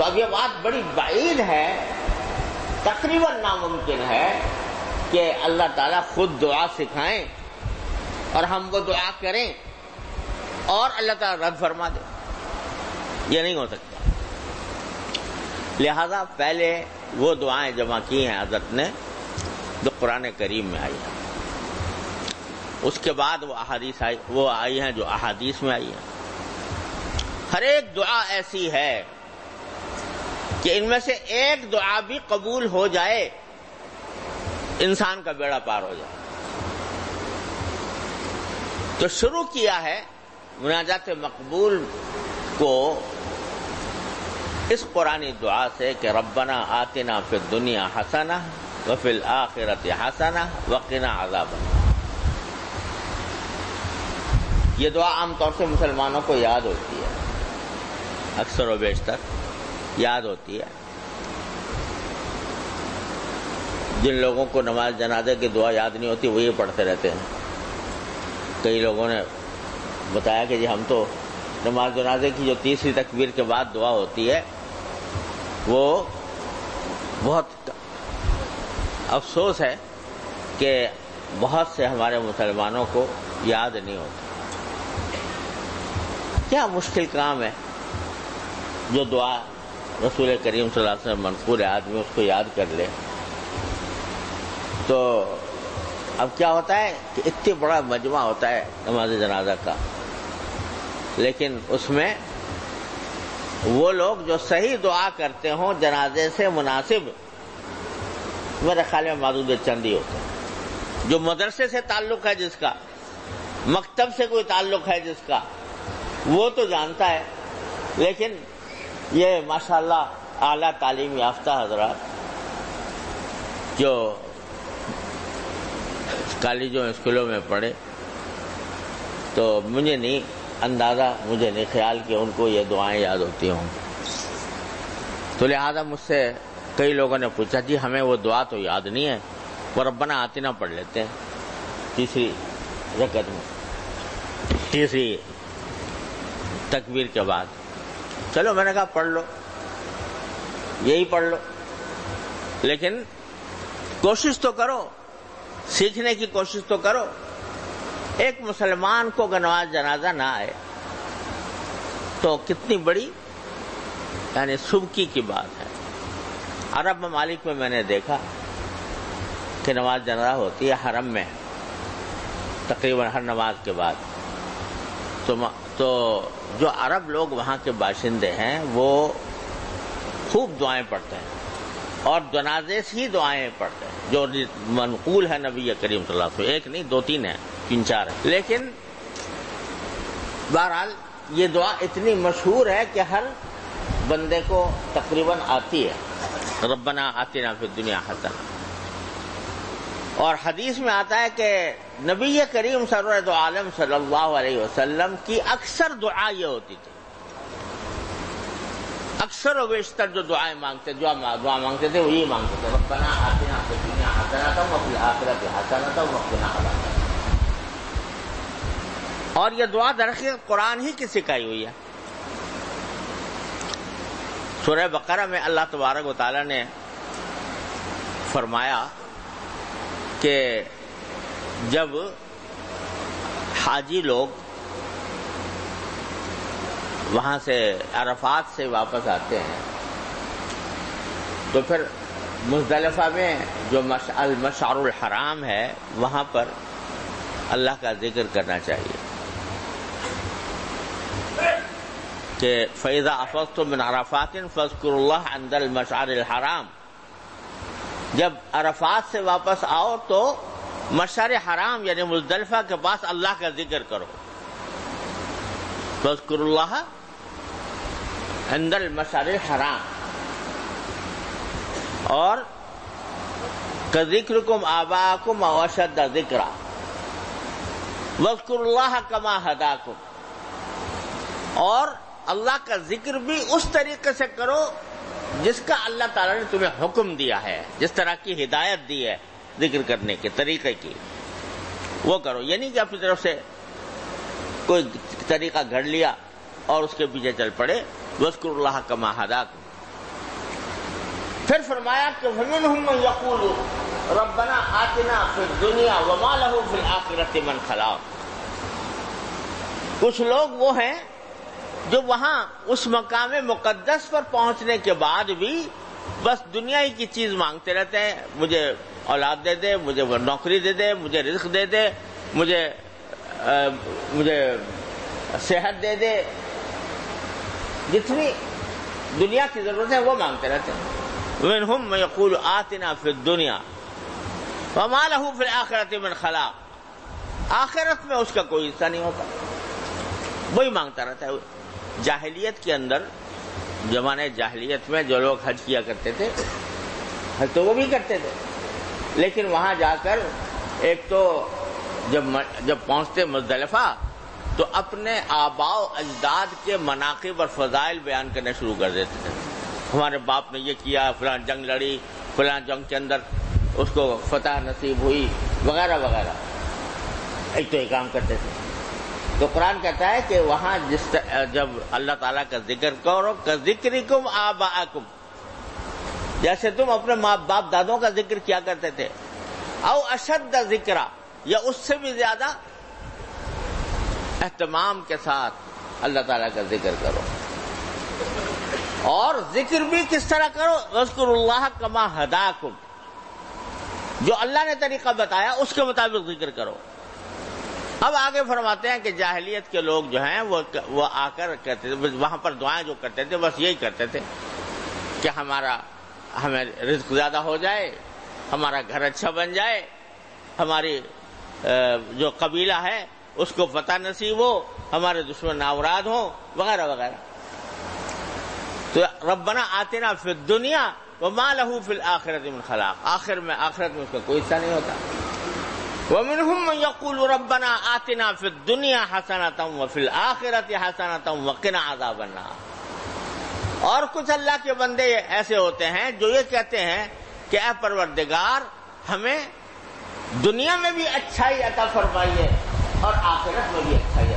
تو اب یہ بات بڑی بعید ہے، تقریباً ناممکن ہے کہ اللہ تعالیٰ خود دعا سکھائیں اور ہم وہ دعا کریں اور اللہ تعالیٰ رد فرما دے. یہ نہیں ہو سکتا. لہذا پہلے وہ دعائیں جمع کی ہیں حضرت نے جو قرآن کریم میں آئی ہیں، اس کے بعد وہ آئی ہیں جو احادیث میں آئی ہیں. ہر ایک دعا ایسی ہے کہ ان میں سے ایک دعا بھی قبول ہو جائے انسان کا بیڑا پار ہو جائے. تو شروع کیا ہے مناجات مقبول کو اس قرآنی دعا سے کہ ربنا آتنا فی الدنیا حسنہ وفی الآخرۃ حسنہ وقنا عذاب النار. یہ دعا عام طور سے مسلمانوں کو یاد ہوتی ہے، اکثر و بیشتر یاد ہوتی ہے. جن لوگوں کو نماز جنازے کی دعا یاد نہیں ہوتی وہ یہ پڑھتے رہتے ہیں. کئی لوگوں نے بتایا کہ جی ہم تو نماز جنازے کی جو تیسری تکبیر کے بعد دعا ہوتی ہے وہ بہت افسوس ہے کہ بہت سے ہمارے مسلمانوں کو یاد نہیں ہوتی. کیا مشکل کام ہے جو دعا رسول کریم صلی اللہ علیہ وسلم منقول ہے، آدمی اس کو یاد کر لے. تو اب کیا ہوتا ہے کہ اتنے بڑا مجمع ہوتا ہے نماز جنازہ کا، لیکن اس میں وہ لوگ جو صحیح دعا کرتے ہوں جنازے سے مناسب میرے خیال میں معدود چند ہی ہوتے ہیں. جو مدرسے سے تعلق ہے جس کا، مکتب سے کوئی تعلق ہے جس کا، وہ تو جانتا ہے. لیکن یہ ماشاءاللہ اعلیٰ تعلیم یافتہ حضرات جو کالجوں اسکولوں میں پڑھے، تو مجھے نہیں اندازہ، مجھے نہیں خیال کہ ان کو یہ دعائیں یاد ہوتی ہوں. تو لہذا مجھ سے کئی لوگوں نے پوچھا جی ہمیں وہ دعا تو یاد نہیں ہے، وہ ربنا آتنا پڑھ لیتے ہیں تیسری رکعت میں، تیسری تکبیر کے بعد. چلو میں نے کہا پڑھ لو، یہی پڑھ لو، لیکن کوشش تو کرو، سیکھنے کی کوشش تو کرو. ایک مسلمان کو اگر نماز جنازہ نہ آئے تو کتنی بڑی یعنی سبکی کی بات ہے. عرب ممالک میں نے دیکھا کہ نماز جنازہ ہوتی ہے حرم میں تقریباً ہر نماز کے بعد. تو جو عرب لوگ وہاں کے باشندے ہیں وہ خوب دعائیں پڑھتے ہیں اور جنازے سے ہی دعائیں پڑھتے ہیں جو منقول ہے نبی کریم صلی اللہ علیہ وسلم. ایک نہیں، دو تین ہیں، تین چار ہیں. لیکن بہرحال یہ دعا اتنی مشہور ہے کہ ہر بندے کو تقریباً آتی ہے، ربنا آتنا فی الدنیا حسنہ. اور حدیث میں آتا ہے کہ نبی کریم سرورد عالم صلی اللہ علیہ وسلم کی اکثر دعا یہ ہوتی تھی، اکثر و بیشتر جو دعائیں مانگتے، جو دعا مانگتے تھے وہ یہ مانگتے تھے ربنا آتنا فی الدنیا حسنۃ وفی الآخرۃ حسنۃ وقنا عذاب النار. اور یہ دعا درحقیقت قرآن ہی کی سکھائی ہوئی ہے. سورہ بقرہ میں اللہ تبارک و تعالی نے فرمایا کہ جب حاجی لوگ وہاں سے عرفات سے واپس آتے ہیں تو پھر مزدلفہ میں جو المشعر الحرام ہے وہاں پر اللہ کا ذکر کرنا چاہیے کہ فَإِذَا أَفَضْتُم مِّنْ عَرَفَاتٍ فَاذْكُرُوا اللَّهَ عِندَ الْمَشْعَرِ الْحَرَامِ. جب عرفات سے واپس آؤ تو مشعر حرام یعنی مزدلفہ کے پاس اللہ کا ذکر کرو. فَاذْكُرُوا اللَّهَ عِندَ الْمَشْعَرِ الْحَرَامِ. اور كَذِكْرِكُمْ آبَاءَكُمْ أَوْ أَشَدَّ ذِكْرًا وَاذْكُرُوا اللَّهَ كَمَا هَدَاكُمْ. اور اللہ کا ذکر بھی اس طریقے سے کرو جس کا اللہ تعالیٰ نے تمہیں حکم دیا ہے، جس طرح کی ہدایت دی ہے ذکر کرنے کے طریقے کی وہ کرو. یہ نہیں کہ اپنی طرف سے کوئی طریقہ گھڑ لیا اور اس کے پیچھے چل پڑے. وَاذْكُرُوا اللَّهَ كَمَا هَدَاكُمْ. پھر فرمایا کہ فَمِنْهُم مَّن يَقُولُ رَبَّنَا آتِنَا فِي الدُّنْيَا وَمَا لَهُ فِي الْآخِرَةِ مِنْ خَلَاقٍ. کچھ لوگ وہ ہیں جو وہاں اس مقام مقدس پر پہنچنے کے بعد بھی بس دنیا ہی کی چیز مانگتے رہتے ہیں. مجھے اولاد دے دے، مجھے نوکری دے دے، مجھے رزق دے دے، مجھے صحت دے دے، جتنی دنیا کی ضرورت ہے وہ مانگتے رہتے ہیں. وَمِنْهُم مَّن يَقُولُ آتِنَا فِي الدُّنْيَا وَمَا لَهُ فِي الْآخِرَةِ مِنْ خَلَاقٍ. آخرت میں اس کا کوئی حصہ نہیں ہوتا، وہی مانگتا رہتا ہے. جاہلیت کے اندر، زمانے جاہلیت میں جو لوگ حج کیا کرتے تھے، حج تو وہ بھی کرتے تھے، لیکن وہاں جا کر ایک تو جب پہنچتے مزدلفہ تو اپنے آباء و اجداد کے مناقب اور فضائل بیان کرنے شروع کر دیتے تھے. ہمارے باپ نے یہ کیا، فلاں جنگ لڑی، فلاں جنگ کے اندر اس کو فتح نصیب ہوئی، وغیرہ وغیرہ. ایک تو یہ کام کرتے تھے. تو قرآن کہتا ہے کہ وہاں جب اللہ تعالیٰ کا ذکر کرو کذکرکم آباءکم، جیسے تم اپنے ماں باپ دادوں کا ذکر کیا کرتے تھے، او اشد ذکرا، یا اس سے بھی زیادہ اہتمام کے ساتھ اللہ تعالیٰ کا ذکر کرو. اور ذکر بھی کس طرح کرو؟ اذکروا اللہ کما ہداکم، جو اللہ نے طریقہ بتایا اس کے مطابق ذکر کرو. اب آگے فرماتے ہیں کہ جاہلیت کے لوگ جو ہیں وہ آ کر کہتے تھے، وہاں پر دعائیں جو کرتے تھے بس یہی کرتے تھے کہ ہمیں رزق زیادہ ہو جائے، ہمارا گھر اچھا بن جائے، ہماری جو قبیلہ ہے اس کو فتح نصیب ہو، ہمارے دشمن ناوراد ہوں، وغیرہ وغیرہ. تو ربنا آتنا فی الدنیا وما لہ فی الآخرۃ من خلاق، آخرت میں اس کا کوئی حصہ نہیں ہوتا. وَمِنْهُم مَّن يَقُولُ رَبَّنَا آتِنَا فِي الدُّنْيَا حَسَنَةً وَفِي الْآخِرَةِ حَسَنَةً وَقِنَا عَذَابَ النَّارِ. اور کچھ اللہ کے بندے ایسے ہوتے ہیں جو یہ کہتے ہیں کہ اے پروردگار ہمیں دنیا میں بھی اچھائی عطا فرمائیے اور آخرت میں بھی اچھائی